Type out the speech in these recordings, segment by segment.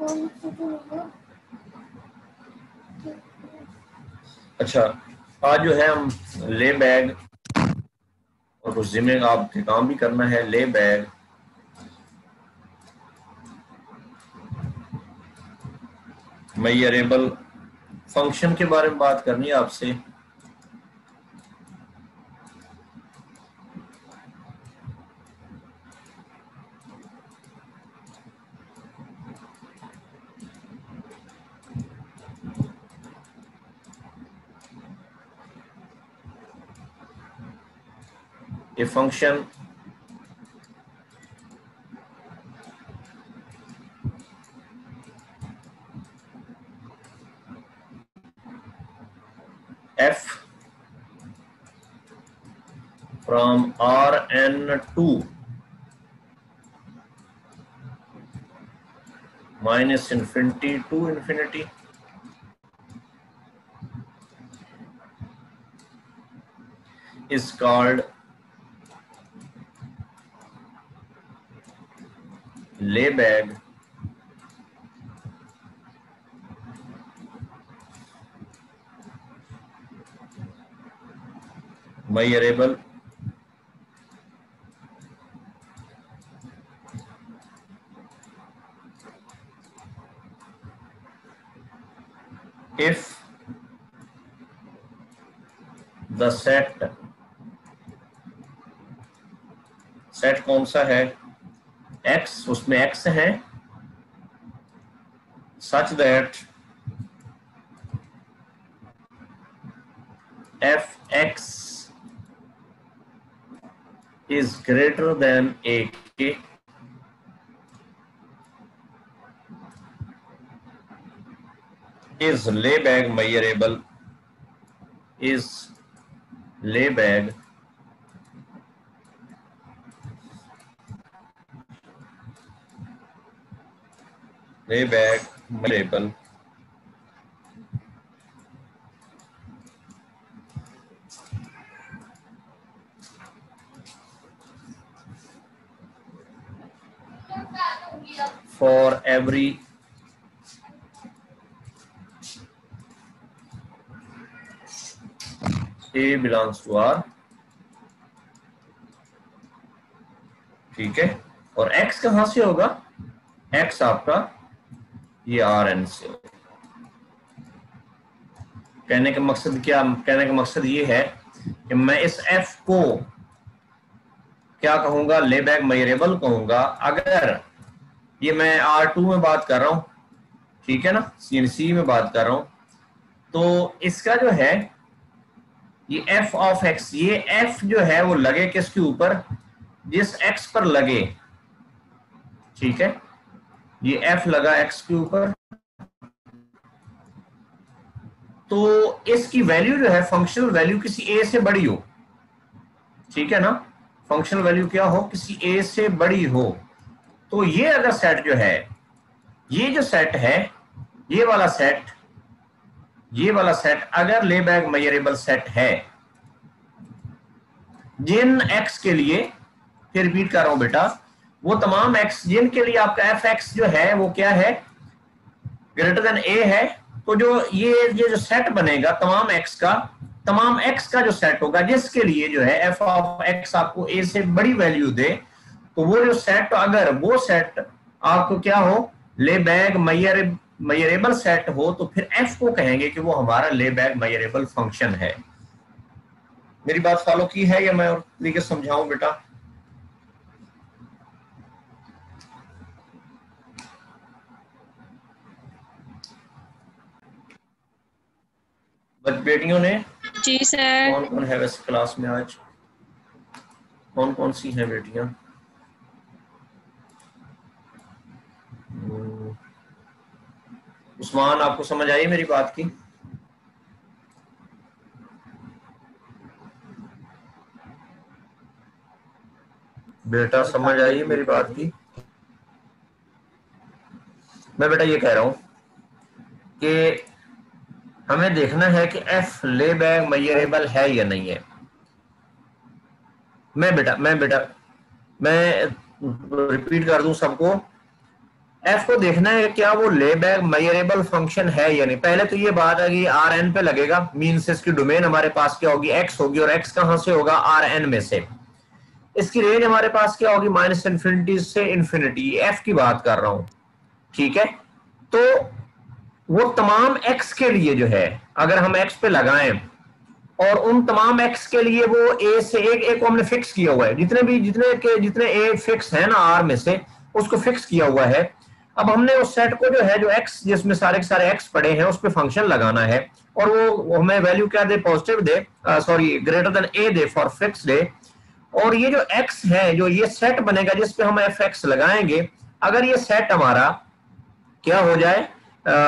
अच्छा, आज जो है हम ले बैग और कुछ जिम्मे आपके काम भी करना है। ले बैग मेजरेबल फंक्शन के बारे में बात करनी है आपसे। ये function f from Rn to minus infinity to infinity is called Lebesgue measurable if the set कौन सा है, x, उसमें x है, such that fx is greater than ak is Lebesgue measurable, is Lebesgue measurable for every A belongs to R, ठीक है। और x कहां से होगा, x आपका ये Rn से होगा। कहने का मकसद क्या, कहने का मकसद ये है कि मैं इस f को क्या कहूंगा, लेबैग मेजरेबल कहूंगा अगर ये मैं R2 में बात कर रहा हूं, ठीक है ना, CNC में बात कर रहा हूं, तो इसका जो है ये f ऑफ x, ये f जो है वो लगे किसके ऊपर, जिस x पर लगे, ठीक है, ये f लगा x के ऊपर, तो इसकी वैल्यू जो है, फंक्शनल वैल्यू किसी a से बड़ी हो, ठीक है ना, फंक्शनल वैल्यू क्या हो, किसी a से बड़ी हो, तो ये अगर सेट जो है, ये जो सेट है, ये वाला सेट अगर लेबैग मेजरेबल सेट है, जिन x के लिए, फिर रिपीट कर रहा हूं बेटा, वो तमाम x जिनके लिए आपका fx जो है वो क्या है, ग्रेटर देन a है, तो जो ये जो सेट बनेगा तमाम x का जो सेट होगा, जिसके लिए जो है f ऑफ x आपको a से बड़ी वैल्यू दे, तो वो जो सेट, अगर वो सेट आपको क्या हो, लेबैग मेजरेबल सेट हो, तो फिर f को कहेंगे कि वो हमारा लेबैग मेजरेबल फंक्शन है। मेरी बात फॉलो की है या मैं और तरीके समझाऊं बेटा? बेटियों ने, जी सर। कौन कौन है वैसे क्लास में आज, कौन कौन सी हैं बेटियां? उस्मान, आपको समझ आई मेरी बात की? बेटा समझ आई मेरी बात की? मैं बेटा ये कह रहा हूं कि हमें देखना है कि f लेबैग मेजरेबल है या नहीं है। मैं रिपीट कर दूं सबको, एफ को देखना है क्या वो लेबैक मेजरेबल फंक्शन है या नहीं। पहले तो ये बात है कि आर एन पे लगेगा, मीन्स इसकी डोमेन हमारे पास क्या होगी, एक्स होगी, और एक्स कहां से होगा, आर एन में से। इसकी रेंज हमारे पास क्या होगी, माइनस इन्फिनिटी से इन्फिनिटी, एफ की बात कर रहा हूं, ठीक है। तो वो तमाम एक्स के लिए जो है, अगर हम एक्स पे लगाएं और उन तमाम एक्स के लिए वो ए से एक को हमने फिक्स किया हुआ है, जितने ए फिक्स है ना आर में से, उसको फिक्स किया हुआ है। अब हमने उस सेट को जो है, जो एक्स जिसमें सारे के सारे एक्स पड़े हैं, उस पर फंक्शन लगाना है, और वो हमें वैल्यू क्या दे, पॉजिटिव दे, सॉरी ग्रेटर देन ए दे फॉर फिक्स दे। और ये जो एक्स है, जो ये सेट बनेगा जिसपे हम एफ एक्स लगाएंगे, अगर ये सेट हमारा क्या हो जाए,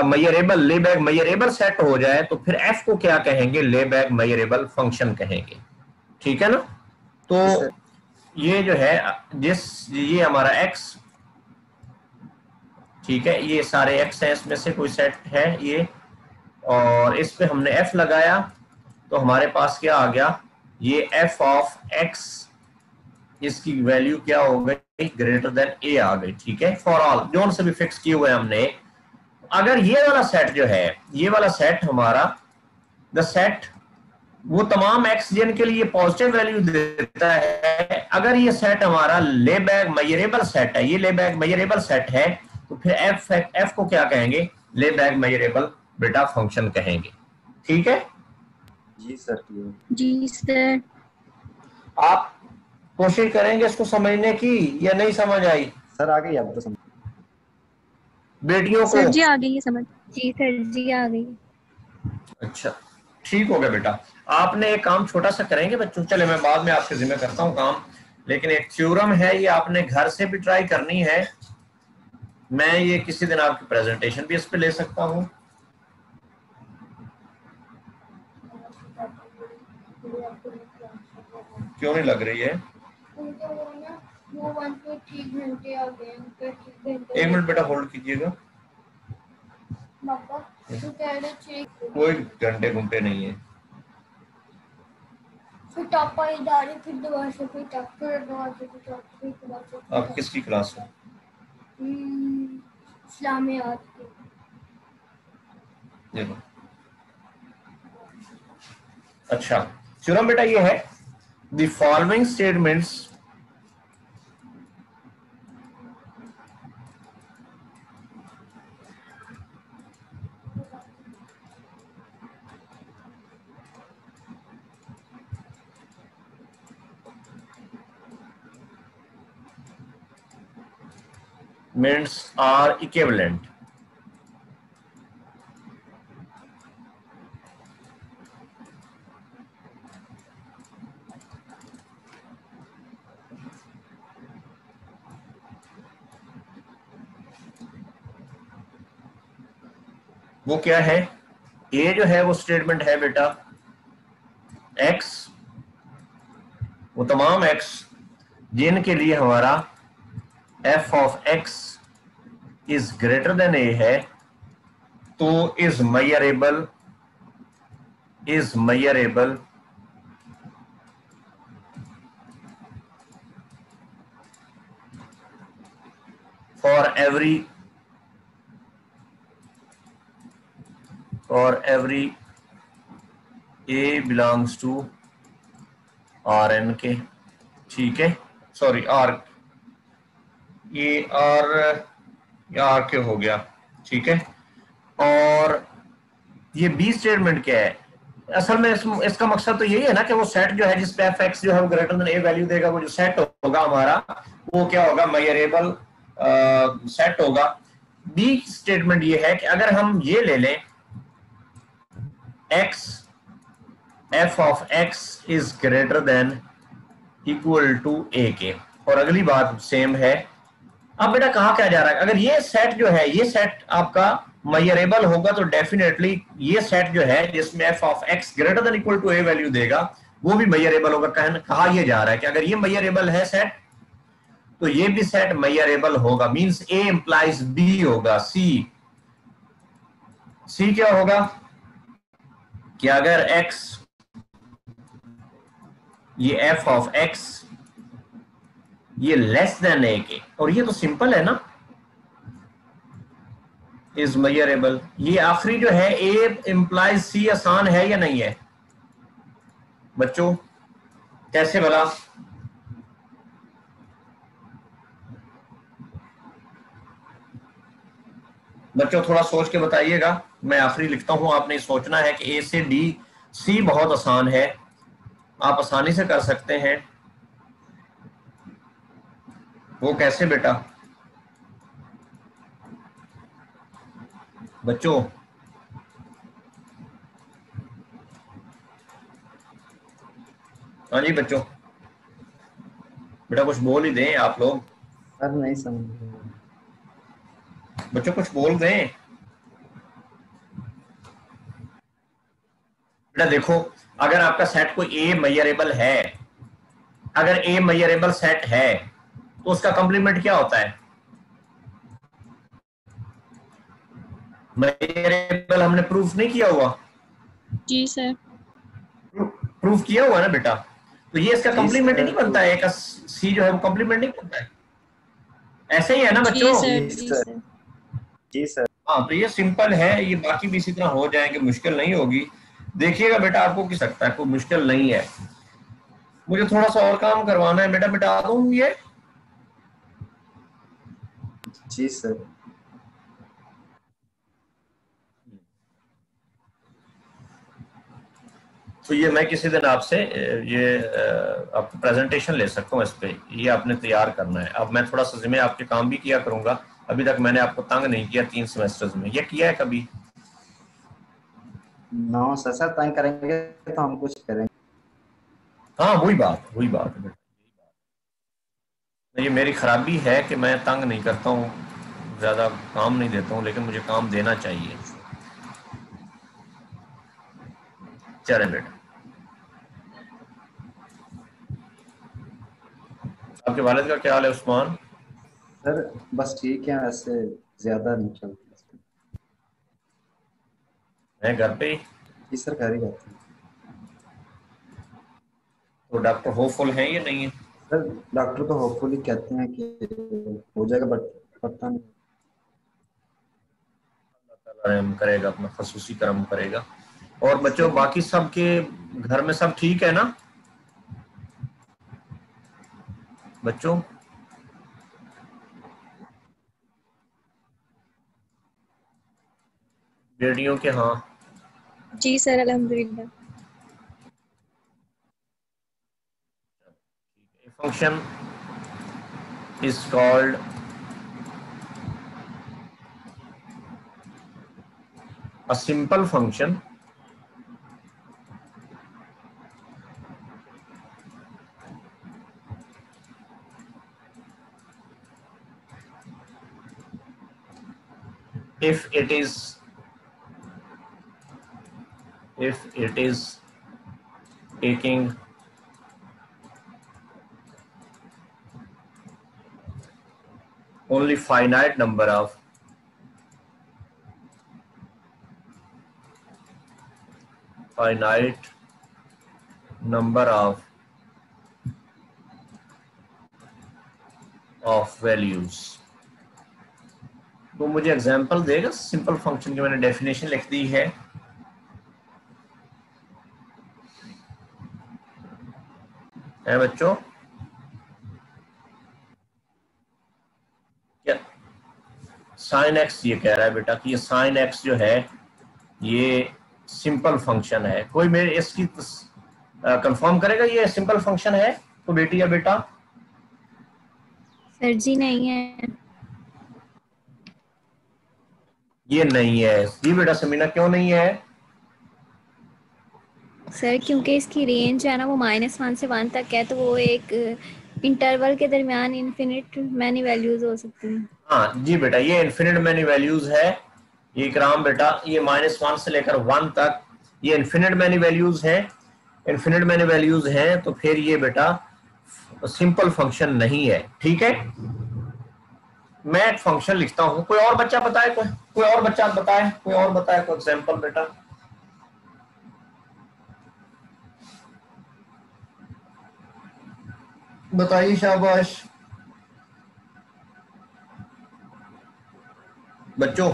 मेजरेबल, लेबैक मेजरेबल सेट हो जाए, तो फिर एफ को क्या कहेंगे, लेबैक मेजरेबल फंक्शन कहेंगे, ठीक है ना। तो ये जो है, ये हमारा एक्स, ठीक है, ये सारे एक्स हैं, इसमें से कोई सेट है ये, और इस पे हमने एफ लगाया, तो हमारे पास क्या आ गया, ये एफ ऑफ एक्स, इसकी वैल्यू क्या हो गई, ग्रेटर देन ए आ गई, ठीक है, फॉर ऑल जोन से भी फिक्स किए हुए हमने। अगर ये वाला सेट जो है, ये वाला सेट हमारा, द सेट, वो तमाम एक्स जिन के लिए पॉजिटिव वैल्यू देता है, अगर ये सेट हमारा लेबैक मेजरेबल सेट है, ये लेबैक मेजरेबल सेट है, तो फिर एफ को क्या कहेंगे, लेबैक मेजरेबल बेटा फंक्शन कहेंगे, ठीक है। जी सर। जी सर। आप कोशिश करेंगे इसको समझने की, या नहीं समझ आई सर? आ गई अब तो समझ। बेटियों को? सर जी आ गई है समझ। जी सर जी आ गई। अच्छा, ठीक हो गया बेटा। आपने एक काम छोटा सा करेंगे बच्चों, चले मैं बाद में आपके जिम्मे करता हूँ काम, लेकिन एक थ्योरम है, ये आपने घर से भी ट्राई करनी है। मैं ये किसी दिन आपकी प्रेजेंटेशन भी इस पे ले सकता हूँ। क्यों नहीं लग रही है? एक मिनट बेटा होल्ड कीजिएगा, कोई घंटे घंटे नहीं है। आप किसकी क्लास है? देखो, अच्छा थ्योरम बेटा ये है, the following statements are equivalent. वो क्या है, ये जो है वो स्टेटमेंट है बेटा, x, वो तमाम x जिनके लिए हमारा f of x is greater then a है, तो is measurable for every a belongs to Rn के, ठीक है, सॉरी R, ये R के हो गया, ठीक है। और ये बी स्टेटमेंट क्या है, असल में इसका मकसद तो यही है ना कि वो सेट जो है जिसपे एफ एक्स जो है वो ग्रेटर देन ए वैल्यू देगा, वो जो सेट होगा हमारा वो क्या होगा, मेजरेबल सेट होगा। बी स्टेटमेंट ये है कि अगर हम ये ले लें x, f of x is greater than equal to a के, और अगली बात सेम है। अब बेटा कहा क्या जा रहा है, अगर ये सेट जो है, ये सेट आपका मेजरेबल होगा, तो डेफिनेटली ये सेट जो है जिसमें f of x greater than equal to a value देगा, वो भी मेजरेबल होगा। कहा यह जा रहा है कि अगर ये मेजरेबल है सेट, तो ये भी सेट मेजरेबल होगा, मींस a इंप्लाइज b होगा, c क्या होगा कि अगर x, ये f ऑफ x ये लेस देन a के, और ये तो सिंपल है ना, इज मेजरेबल। ये आखिरी जो है ए इम्प्लाइज सी आसान है या नहीं है बच्चों? कैसे भला? बच्चों थोड़ा सोच के बताइएगा। मैं आखिरी लिखता हूं, आपने सोचना है कि ए से डी सी बहुत आसान है, आप आसानी से कर सकते हैं। वो कैसे बेटा? बच्चों हाँ जी बच्चों, बेटा कुछ बोल ही दें आप लोग। सर नहीं समझ। बच्चों कुछ बोल दें। बेटा देखो, अगर आपका सेट कोई ए मेजरेबल है, अगर ए मेजरेबल सेट है तो उसका कंप्लीमेंट क्या होता है? मेजरेबल हमने प्रूफ नहीं किया हुआ? जी सर। प्रूफ किया हुआ ना बेटा? तो ये इसका जी कंप्लीमेंट ही सर। नहीं बनता है, एक सी जो है वो कंप्लीमेंट नहीं बनता है। ऐसे ही है ना जी बच्चों? सर। जी जी सर। सर। जी सर। हाँ तो ये सिंपल है, ये बाकी भी इसी तरह हो जाएंगे, मुश्किल नहीं होगी। देखिएगा बेटा, आपको की सकता है, कोई मुश्किल नहीं है। मुझे थोड़ा सा और काम करवाना है बेटा, मिटा दूं ये? जी सर। तो ये मैं किसी दिन आपसे ये आपको प्रेजेंटेशन ले सकता हूँ इस पे, ये आपने तैयार करना है। अब मैं थोड़ा सा जिम्मे आपके काम भी किया करूंगा, अभी तक मैंने आपको तंग नहीं किया 3 सेमेस्टर्स में, ये किया है कभी? नो सर, सर तंग करेंगे तो हम कुछ करेंगे। हाँ वही बात है बेटा। ये मेरी खराबी है कि मैं तंग नहीं करता हूँ, ज्यादा काम नहीं देता हूँ, लेकिन मुझे काम देना चाहिए। चले बेटा, आपके वालिद का क्या हाल है उस्मान? सर बस ठीक है, वैसे ज्यादा नहीं चलती। मैं घर पे ही। जी सर, घर ही रहते हैं। तो डॉक्टर होपफुल हैं या नहीं है? सर डॉक्टर तो होपफुली कहते हैं कि हो जाएगा, बट पता नहीं। रहम करेगा, अपना खसूसी करम करेगा। और जी बच्चों सर। बाकी सबके घर में सब ठीक है ना बच्चों? बेटियों के हाँ। जी सर अल्हम्दुलिल्लाह। Function is called a simple function if it is taking only finite number of values। तो मुझे एग्जांपल देगा सिंपल फंक्शन की? मैंने डेफिनेशन लिख दी है बच्चों? क्या साइन एक्स ये कह रहा है बेटा कि ये साइन एक्स जो है ये सिंपल फंक्शन है? कोई मेरे इसकी कंफर्म करेगा ये सिंपल फंक्शन है तो बेटी या बेटा? सर जी नहीं है। ये नहीं है जी बेटा। समीना क्यों नहीं है? सर क्योंकि इसकी रेंज है ना वो -1 से 1 तक है, तो वो एक इंटरवल के दरमियान इनफिनिट मैनी वैल्यूज हो सकती हैं। हाँ जी बेटा, ये इन्फिनिट मैनी वैल्यूज है। ये इकराम बेटा, ये -1 से लेकर 1 तक ये इन्फिनिट मैनी वैल्यूज हैं। इन्फिनिट मैनी वैल्यूज हैं तो फिर ये बेटा सिंपल फंक्शन नहीं है। ठीक है, मैं एक फंक्शन लिखता हूं। कोई और बच्चा बताए, कोई और बच्चा बताए, कोई और बताए कोई एग्जांपल बेटा? बताइए, शाबाश बच्चों।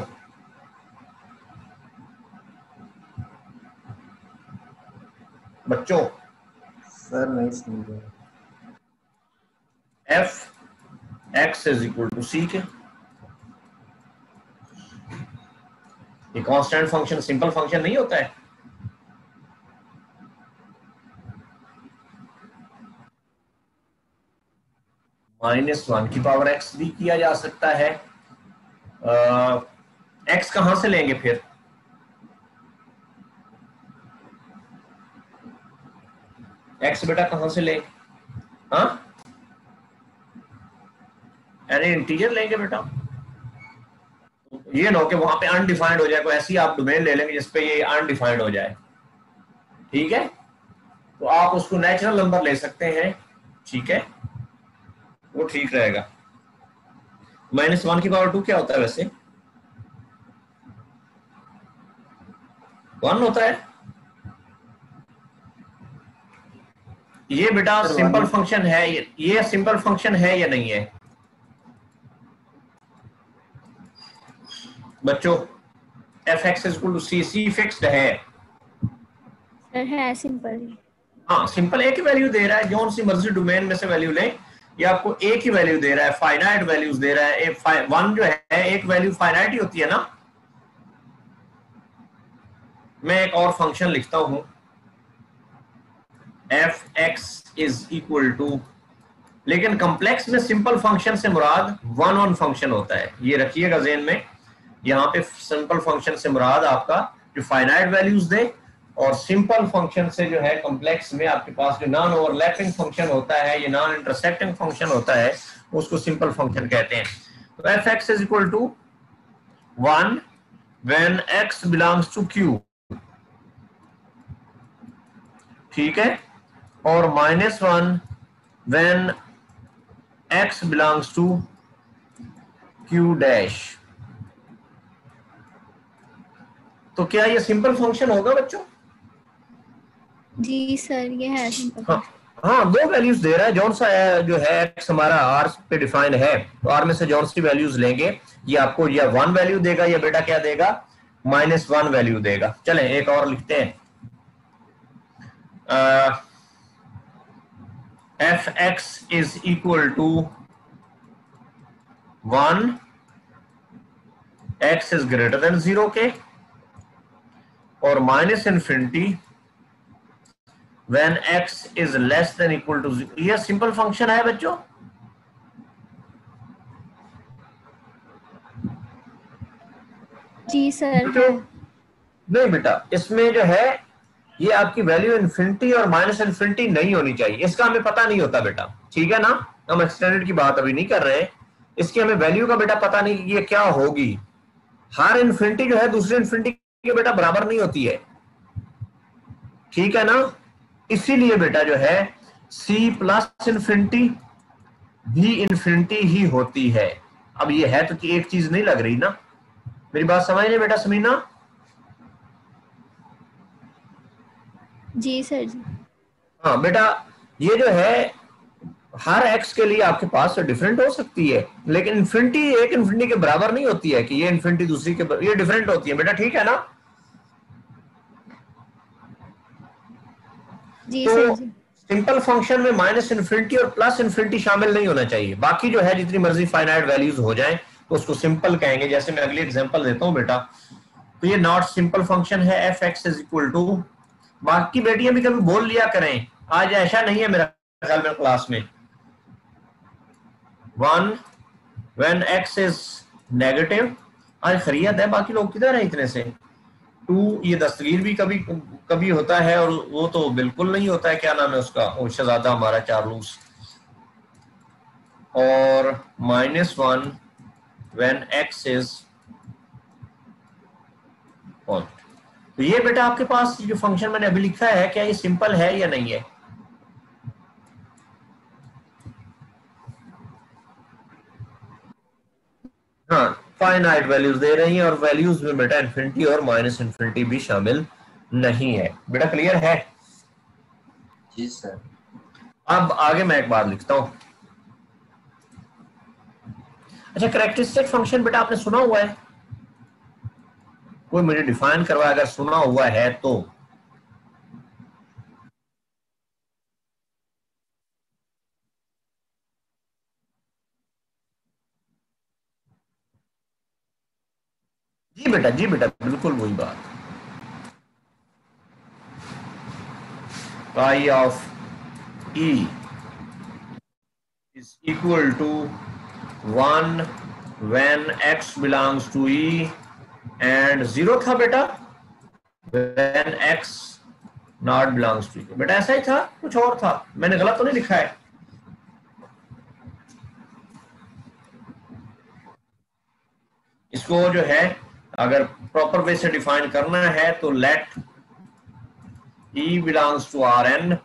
बच्चों? सर नहीं समझे। F X is equal to C के, ये कांस्टेंट फंक्शन सिंपल फंक्शन नहीं होता है? -1 की पावर एक्स भी किया जा सकता है। एक्स कहां से लेंगे फिर? एक्स बेटा कहां से लेंगे? हाँ, अरे इंटीजर लेंगे बेटा। ये ना हो कि वहां पे अनडिफाइंड हो जाए, कोई ऐसी आप डोमेन ले लेंगे जिसपे ये अनडिफाइंड हो जाए, ठीक है? तो आप उसको नेचुरल नंबर ले सकते हैं, ठीक है, वो ठीक रहेगा। -1 की पावर 2 क्या होता है वैसे? 1 होता है। ये बेटा सिंपल फंक्शन है, ये सिंपल फंक्शन है या नहीं है बच्चों? F X is equal to C, C fixed है सर, है सिंपल। हाँ, सिंपल एक ही वैल्यू दे रहा है, जो सी मर्जी डोमेन में से वैल्यू लें, ये आपको एक ही वैल्यू दे रहा है, फाइनाइट वैल्यूज दे रहा है। 1 जो है एक वैल्यू फाइनाइट ही होती है ना। मैं एक और फंक्शन लिखता हूं, F X is equal to, लेकिन कॉम्प्लेक्स में सिंपल फंक्शन से मुराद 1 फंक्शन होता है, ये रखिएगा ज़हन में। यहाँ पे सिंपल फंक्शन से मुराद आपका जो फाइनाइट वैल्यूज दे, और सिंपल फंक्शन से जो है कॉम्प्लेक्स में आपके पास जो नॉन ओवरलैपिंग फंक्शन होता है, ये नॉन इंटरसेक्टिंग फंक्शन होता है, उसको सिंपल फंक्शन कहते हैं। तो F X is equal to 1 when X belongs to Q, ठीक है, और -1 when X belongs to Q dash. तो क्या ये सिंपल फंक्शन होगा बच्चों? जी सर, ये है सिंपल। हाँ, 2 वैल्यूज दे रहा है, जौन सा जो है एक्स हमारा आर पे डिफाइंड है, तो आर में से जौन सी वैल्यूज लेंगे, ये आपको या 1 वैल्यू देगा या बेटा क्या देगा, -1 वैल्यू देगा। चलें एक और लिखते हैं, F X is equal to 1 X is greater than 0 के, और -∞ when x is less than equal to 0। ये सिंपल फंक्शन है बच्चों? जी सर है। नहीं बेटा, इसमें जो है ये आपकी वैल्यू इन्फिनिटी और -∞ नहीं होनी चाहिए, इसका हमें पता नहीं होता बेटा, ठीक है ना। हम एक्सटेंडेड की बात अभी नहीं कर रहे, इसकी हमें वैल्यू का बेटा पता नहीं कि ये क्या होगी। हर इन्फिनिटी जो है दूसरी इन्फिनिटी के बेटा बराबर नहीं होती है, ठीक है ना। इसीलिए बेटा जो है c प्लस इन्फिनिटी भी इन्फिनिटी ही होती है। अब ये है तो एक चीज नहीं लग रही ना, मेरी बात समझ नहीं बेटा समीना? जी सर जी। हाँ बेटा, ये जो है हर x के लिए आपके पास डिफरेंट हो सकती है, लेकिन इन्फिनिटी एक इन्फिनिटी के बराबर नहीं होती है कि ये इन्फिनिटी दूसरी के ये डिफरेंट होती है बेटा, ठीक है ना। जी तो सर जी। सिंपल फंक्शन में -∞ और +∞ शामिल नहीं होना चाहिए, बाकी जो है जितनी मर्जी फाइनाइट वैल्यूज हो जाएं तो उसको सिंपल कहेंगे। जैसे मैं अगली एग्जांपल देता हूं बेटा, तो ये नॉट सिंपल फंक्शन है, F X is equal to, बाकी बेटियां भी कभी बोल लिया करें, आज ऐसा नहीं है मेरा ख्याल में क्लास में, 1 व्हेन एक्स इज नेगेटिव। आज खैरियत है, बाकी लोग किधर है इतने से। 2 ये दस्तगीर भी कभी कभी होता है, और वो तो बिल्कुल नहीं होता है, क्या नाम है उसका, वो शहजादा हमारा चार्लूस। और -1 व्हेन एक्स इज पॉजिटिव। तो ये बेटा आपके पास जो फंक्शन मैंने अभी लिखा है, क्या ये सिंपल है या नहीं है? हाँ, फाइनाइट वैल्यूज दे रही हैं, और वैल्यूज में बेटा इन्फिनिटी और -∞ भी शामिल नहीं है बेटा, क्लियर है? जी सर। अब आगे मैं एक बात लिखता हूं। अच्छा, कैरेक्टरिस्टिक फंक्शन बेटा आपने सुना हुआ है? कोई मुझे डिफाइन करवाए अगर सुना हुआ है तो। जी बेटा बिल्कुल वही बात। पाई of E is equal to 1 when x belongs to e and 0 था बेटा when x not belongs to e। बेटा ऐसा ही था, कुछ और था, मैंने गलत तो नहीं लिखा है? इसको जो है अगर प्रॉपर वे से डिफाइन करना है तो late e belongs to Rn।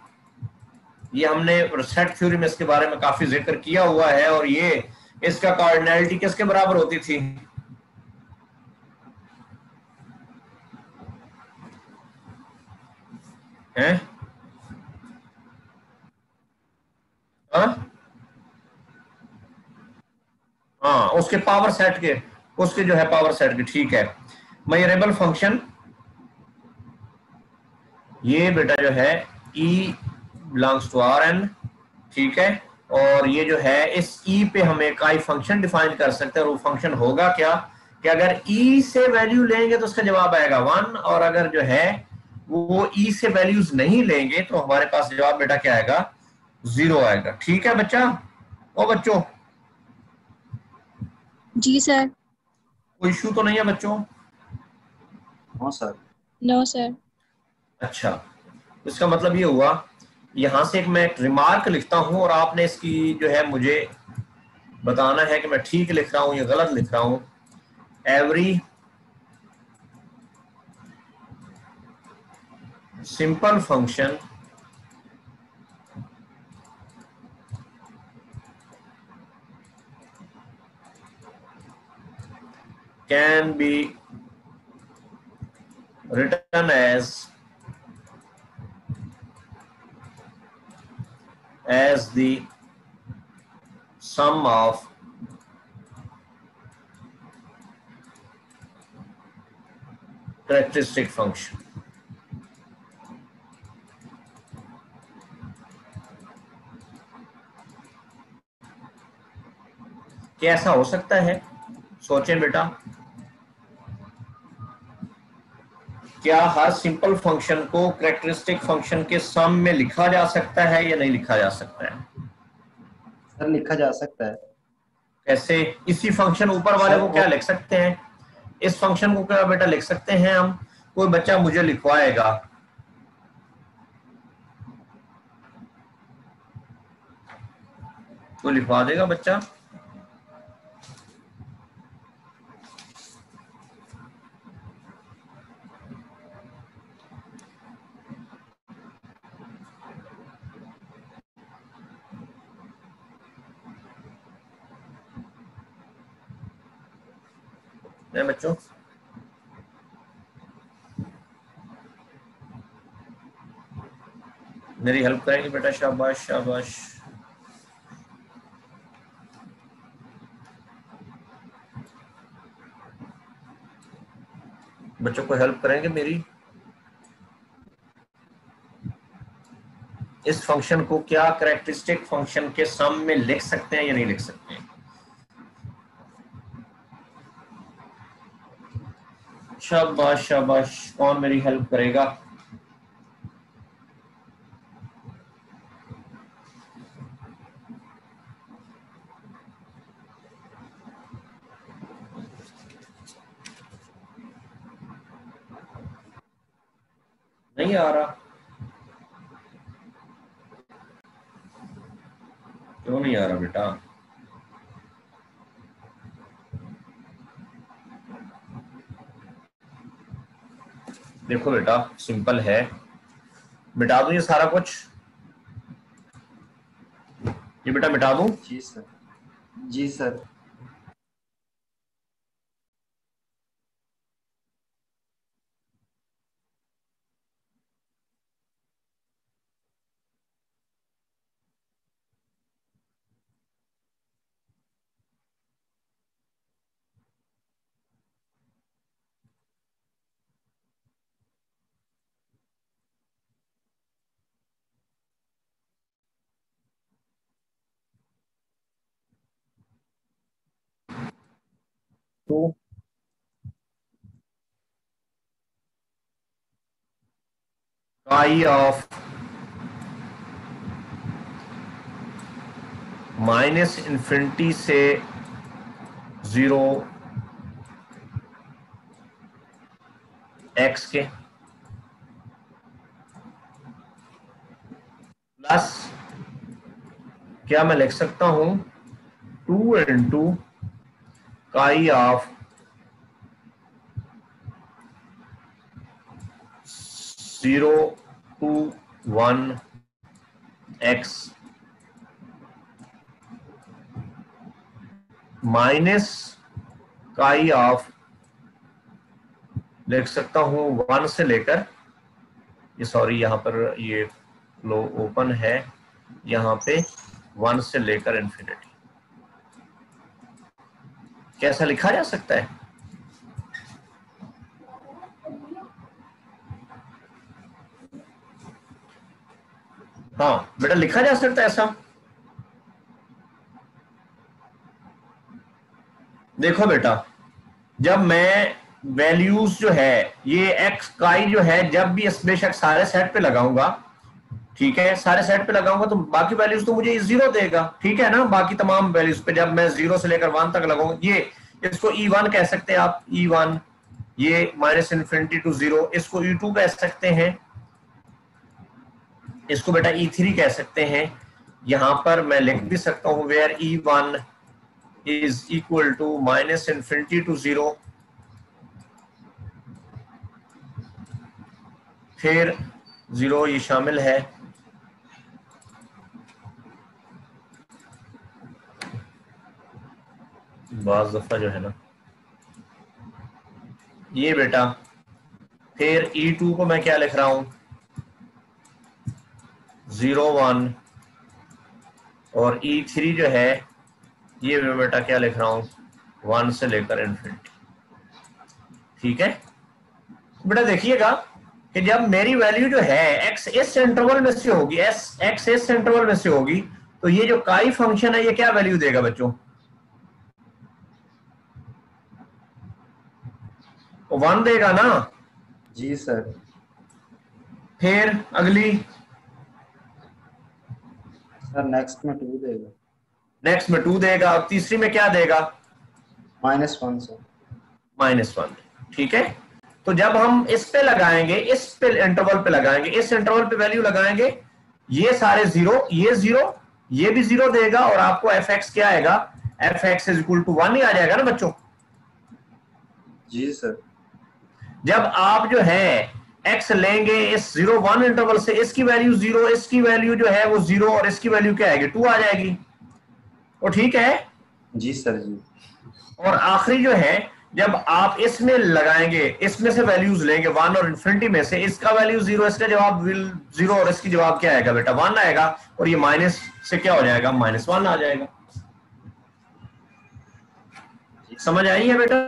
ये हमने सेट थ्योरी में इसके बारे में काफी जिक्र किया हुआ है, और ये इसका कार्डिनैलिटी किसके बराबर होती थी? हैं? हाँ, उसके पावर सेट के, उसके जो है पावर सेट के, ठीक है। मेजरेबल फंक्शन ये बेटा जो है e बिलोंग्स टू Rn, ठीक है। और ये जो है इस e पे हम एक आई फंक्शन डिफाइन कर सकते हैं, और वो फंक्शन होगा क्या कि अगर e से वैल्यू लेंगे तो उसका जवाब आएगा 1, और अगर जो है वो e से वैल्यूज नहीं लेंगे तो हमारे पास जवाब बेटा क्या आएगा? 0 आएगा। ठीक है बच्चा? ओ बच्चों, जी सर। कोई इशू तो नहीं है बच्चों? हाँ सर। No sir. अच्छा, इसका मतलब ये हुआ, यहां से एक मैं रिमार्क लिखता हूं और आपने इसकी जो है मुझे बताना है कि मैं ठीक लिख रहा हूं या गलत लिख रहा हूं। Every simple function can B written as the sum of characteristic function। कैसा हो सकता है? सोचें बेटा, क्या हर सिंपल फंक्शन को कैरेक्टरिस्टिक फंक्शन के सम में लिखा जा सकता है या नहीं लिखा जा सकता है? सर लिखा जा सकता है। कैसे? इसी फंक्शन ऊपर वाले सर को क्या लिख सकते हैं? इस फंक्शन को क्या बेटा लिख सकते हैं हम? कोई बच्चा मुझे लिखवाएगा। कोई लिखवा देगा बच्चा? नहीं बच्चों, मेरी हेल्प करेंगे बेटा? शाबाश शाबाश। बच्चों को हेल्प करेंगे मेरी? इस फंक्शन को क्या कैरेक्टरिस्टिक फंक्शन के सम में लिख सकते हैं या नहीं लिख सकते हैं? शाबाश शाबाश, कौन मेरी हेल्प करेगा? नहीं आ रहा? क्यों नहीं आ रहा बेटा? देखो बेटा, सिंपल है, मिटा दूं ये सारा कुछ? ये बेटा मिटा दूं? जी सर। जी सर। तो काई ऑफ माइनस इन्फिनिटी से 0 x के प्लस क्या मैं लिख सकता हूं 2 इंटू काई ऑफ 0 to 1 x माइनस काई ऑफ लिख सकता हूं 1 से लेकर, ये सॉरी यहां पर ये फ्लो ओपन है, यहां पे 1 से लेकर इन्फिनिटी। कैसा लिखा जा सकता है? हाँ बेटा लिखा जा सकता है ऐसा। देखो बेटा, जब मैं वैल्यूज जो है ये एक्स काई जो है, जब भी बेशक सारे सेट पे लगाऊंगा, ठीक है, सारे सेट पे लगाऊंगा तो बाकी वैल्यूज तो मुझे 0 देगा, ठीक है ना। बाकी तमाम वैल्यूज पे जब मैं 0 से लेकर 1 तक लगाऊंगा, ये इसको E1 कह सकते हैं आप, E1, ये माइनस इन्फिनिटी टू 0, इसको E2 कह सकते हैं, इसको बेटा E3 कह सकते हैं। यहां पर मैं लिख भी सकता हूं where E1 is equal to minus infinity to 0, फिर 0 ये शामिल है, बाज़ दफा जो है ना ये बेटा, फिर E2 को मैं क्या लिख रहा हूं 0 1, और E3 जो है ये मैं बेटा क्या लिख रहा हूं 1 से लेकर इन्फिनिटी, ठीक है। बेटा देखिएगा कि जब मेरी वैल्यू जो है एक्स इस इंटरवल में से होगी, एक्स इस इंटरवल में से होगी, तो ये जो काई फंक्शन है ये क्या वैल्यू देगा बच्चों? 1 देगा ना। जी सर। फिर अगली सर नेक्स्ट में 2 देगा। नेक्स्ट में 2 देगा, और तीसरी में क्या देगा? -1 सर। -1, ठीक है। तो जब हम इस पे लगाएंगे, इस पे इंटरवल पे लगाएंगे, इस इंटरवल पे वैल्यू लगाएंगे, ये सारे 0, ये 0, ये भी 0 देगा, और आपको एफ एक्स क्या आएगा? F X is equal to 1 ही आ जाएगा ना बच्चों। जी सर। जब आप जो है x लेंगे इस 0 1 इंटरवल से, इसकी वैल्यू 0, इसकी वैल्यू जो है वो 0, और इसकी वैल्यू क्या आएगी 2 आ जाएगी, वो ठीक है। जी सर जी। और आखिरी जो है जब आप इसमें लगाएंगे, इसमें से वैल्यूज लेंगे 1 और इन्फिनिटी में से, इसका वैल्यू 0, इसका जवाब 0, और इसकी जवाब क्या आएगा बेटा 1 आएगा, और ये माइनस से क्या हो जाएगा -1 आ जाएगा। समझ आई है बेटा?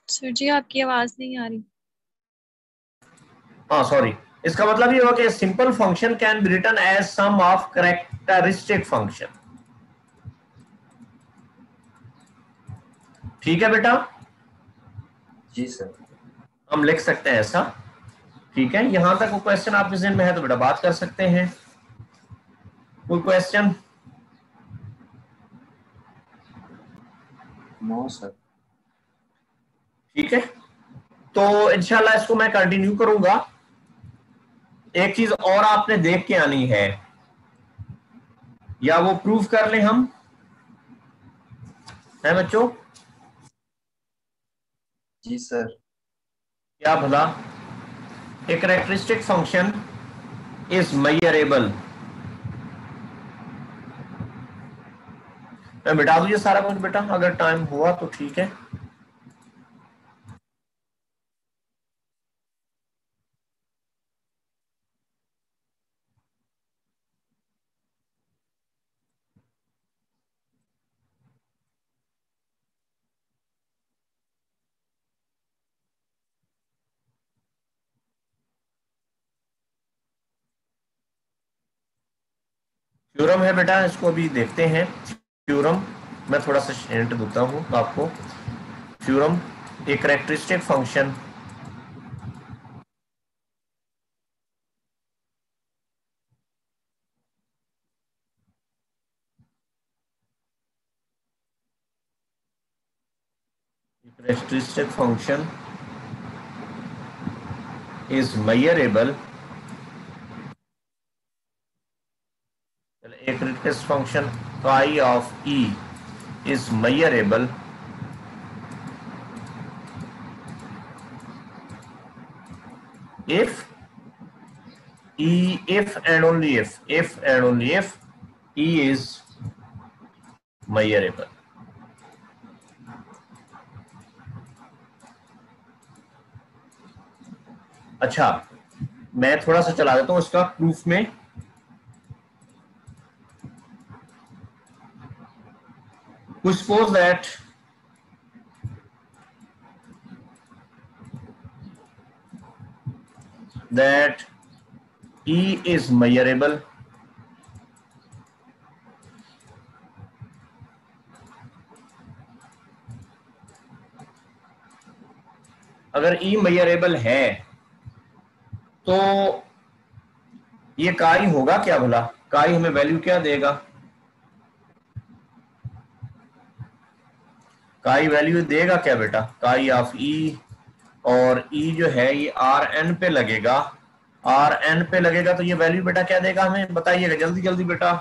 सर जी आपकी आवाज नहीं आ रही। हाँ सॉरी, इसका मतलब ये हुआ कि simple function can be written as sum of characteristic function, ठीक है बेटा। जी सर। हम लिख सकते हैं ऐसा, ठीक है। यहां तक कोई क्वेश्चन आपके ज़हन में है तो बेटा बात कर सकते हैं। कोई क्वेश्चन? No sir. ठीक है, तो इंशाल्लाह इसको मैं कंटिन्यू करूंगा। एक चीज और आपने देख के आनी है, या वो प्रूफ कर लें हम, है बच्चों? जी सर। क्या भला? A characteristic function is measurable. मैं मिटा दूँ ये सारा कुछ बेटा, अगर टाइम हुआ तो ठीक है। थ्योरम है बेटा, इसको अभी देखते हैं। थ्योरम मैं थोड़ा सा हिंट देता हूं आपको। Theorem, a characteristic function characteristic function is measurable. A critical function phi of E is measurable if if and only if E is measurable. अच्छा, मैं थोड़ा सा चला देता हूं इसका प्रूफ में। Suppose that E is measurable अगर E measurable है तो ये काई होगा क्या भला? काई हमें वैल्यू क्या देगा? काई वैल्यू देगा क्या बेटा? काई ऑफ ई, और ई जो है ये आर एन पे लगेगा। आर एन पे लगेगा तो ये वैल्यू बेटा क्या देगा हमें? बताइएगा जल्दी जल्दी बेटा।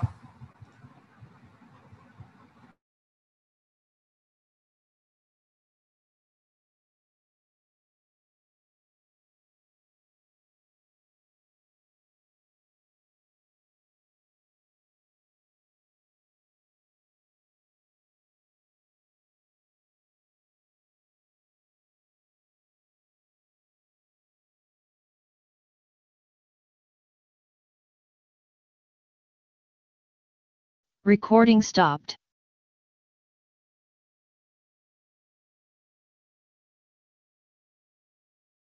Recording stopped.